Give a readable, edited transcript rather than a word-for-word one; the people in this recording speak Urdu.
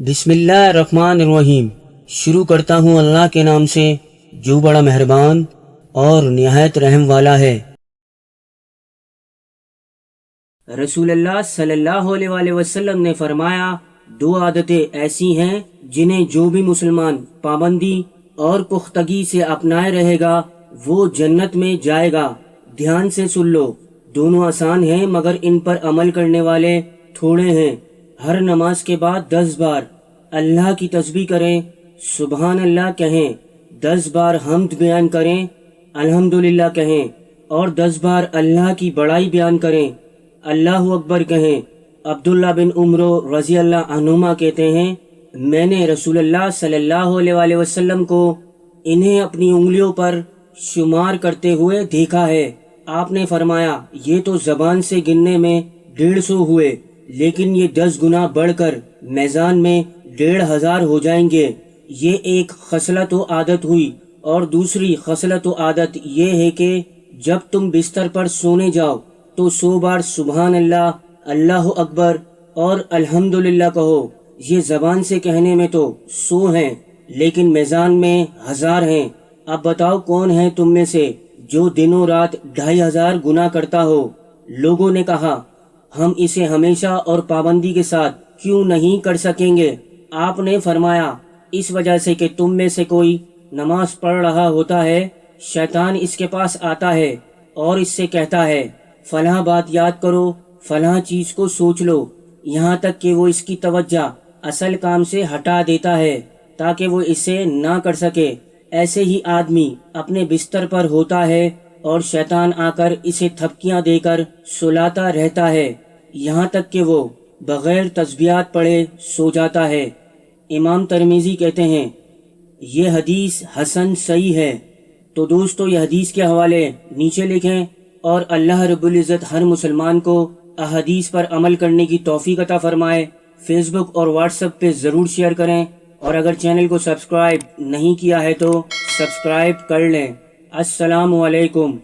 بسم اللہ الرحمن الرحیم۔ شروع کرتا ہوں اللہ کے نام سے جو بڑا مہربان اور نہایت رحم والا ہے۔ رسول اللہ صلی اللہ علیہ وآلہ وسلم نے فرمایا، دو عادتیں ایسی ہیں جنہیں جو بھی مسلمان پابندی اور پختگی سے اپنائے رہے گا وہ جنت میں جائے گا۔ دھیان سے سن لو، دونوں آسان ہیں مگر ان پر عمل کرنے والے تھوڑے ہیں۔ ہر نماز کے بعد 10 بار اللہ کی تسبیح کریں، سبحان اللہ کہیں، 10 بار حمد بیان کریں، الحمدللہ کہیں، اور 10 بار اللہ کی بڑائی بیان کریں، اللہ اکبر کہیں۔ عبداللہ بن عمر رضی اللہ عنہما کہتے ہیں، میں نے رسول اللہ صلی اللہ علیہ وآلہ وسلم کو انہیں اپنی انگلیوں پر شمار کرتے ہوئے دیکھا ہے۔ آپ نے فرمایا، یہ تو زبان سے گننے میں 150 ہوئے، لیکن یہ 10 گنا بڑھ کر میزان میں 1500 ہو جائیں گے۔ یہ ایک خصلت و عادت ہوئی، اور دوسری خصلت و عادت یہ ہے کہ جب تم بستر پر سونے جاؤ تو 100 بار سبحان اللہ، اللہ اکبر اور الحمدللہ کہو۔ یہ زبان سے کہنے میں تو 100 ہیں لیکن میزان میں 1000 ہیں۔ اب بتاؤ کون ہے تم میں سے جو دنوں رات 2500 گناہ کرتا ہو؟ لوگوں نے کہا، ہم اسے ہمیشہ اور پابندی کے ساتھ کیوں نہیں کر سکیں گے؟ آپ نے فرمایا، اس وجہ سے کہ تم میں سے کوئی نماز پڑھ رہا ہوتا ہے، شیطان اس کے پاس آتا ہے اور اس سے کہتا ہے، فلاں بات یاد کرو، فلاں چیز کو سوچ لو، یہاں تک کہ وہ اس کی توجہ اصل کام سے ہٹا دیتا ہے تاکہ وہ اسے نہ کر سکے۔ ایسے ہی آدمی اپنے بستر پر ہوتا ہے اور شیطان آ کر اسے تھپکیاں دے کر سلاتا رہتا ہے یہاں تک کہ وہ بغیر تسبیحات پڑھے سو جاتا ہے۔ امام ترمذی کہتے ہیں، یہ حدیث حسن صحیح ہے۔ تو دوستو، یہ حدیث کے حوالے نیچے لکھیں، اور اللہ رب العزت ہر مسلمان کو احادیث پر عمل کرنے کی توفیق عطا فرمائے۔ فیس بک اور واٹس ایپ پہ ضرور شیئر کریں، اور اگر چینل کو سبسکرائب نہیں کیا ہے تو سبسکرائب کر لیں۔ السلام علیکم۔